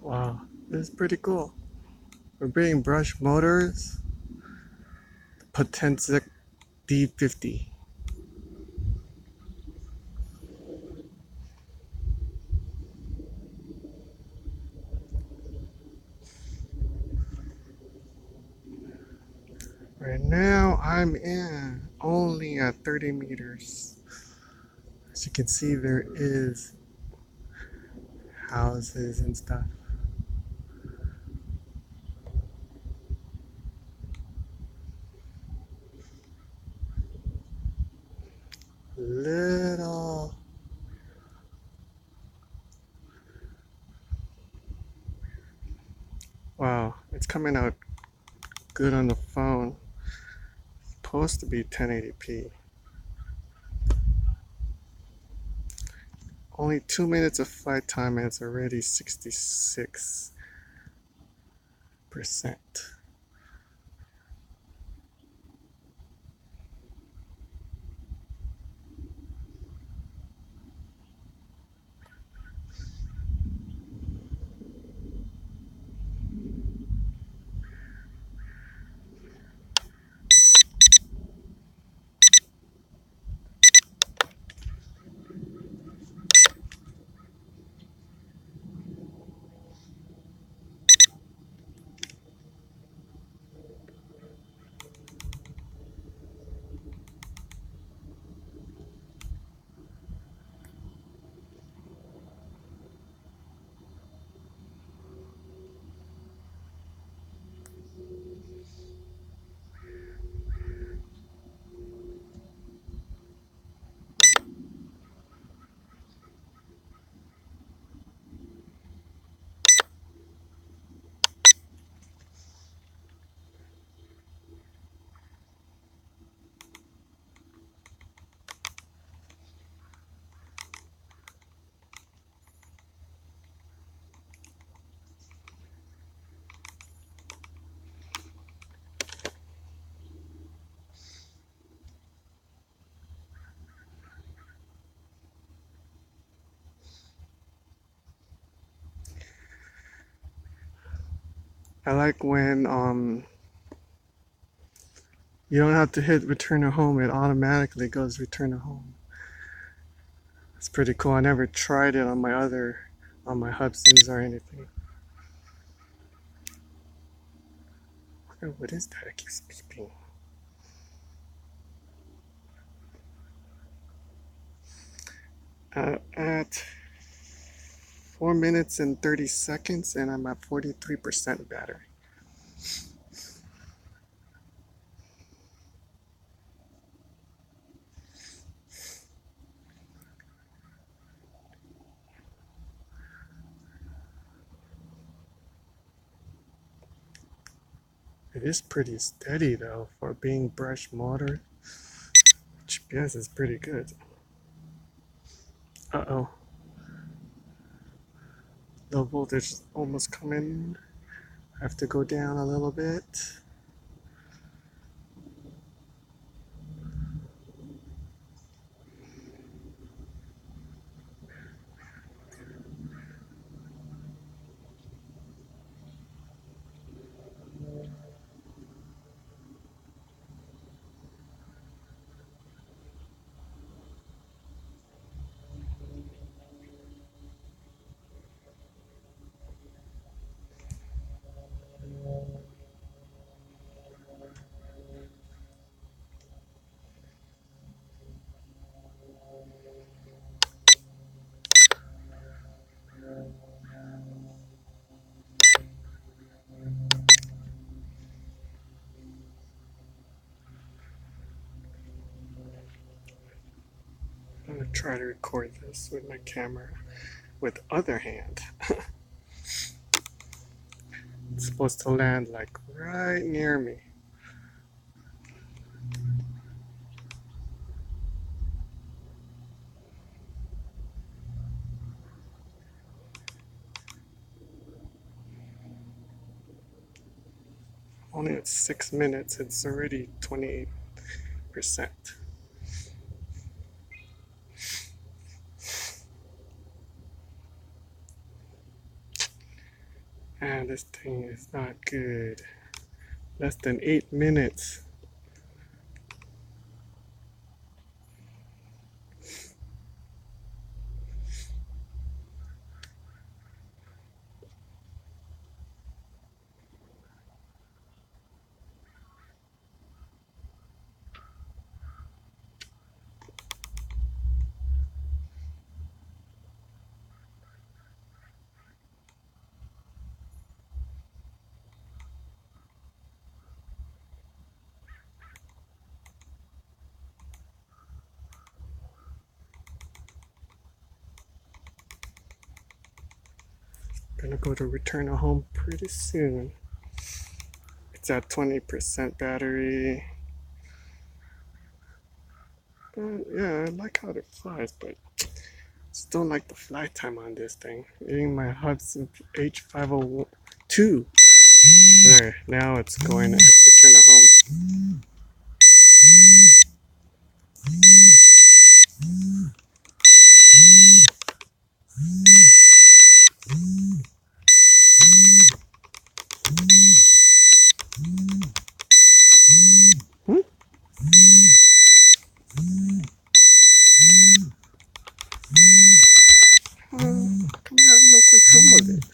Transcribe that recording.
Wow, this is pretty cool. We're being brushed motors, Potenza D50. Right now, I'm in only at 30 meters. As you can see, there is houses and stuff. Little. Wow, it's coming out good on the phone. It's supposed to be 1080p. Only 2 minutes of flight time and it's already 66%. I like when you don't have to hit return to home, it automatically goes return to home. It's pretty cool. I never tried it on my Hudsons or anything. What is that? It keeps beeping. At 4 minutes and 30 seconds, and I'm at 43% battery. It is pretty steady though for being brush motor. GPS is pretty good. Uh-oh. Low voltage is almost coming. I have to go down a little bit. I'm gonna try to record this with my camera with other hand. It's supposed to land like right near me. Only at 6 minutes, it's already 28%. And this thing is not good. Less than 8 minutes. Gonna go to return a home pretty soon. It's at 20% battery. Yeah, I like how it flies, but just don't like the flight time on this thing. Eating my Hudson H502. There, now it's going to return a home. Hmm? Come on, I have no control of it.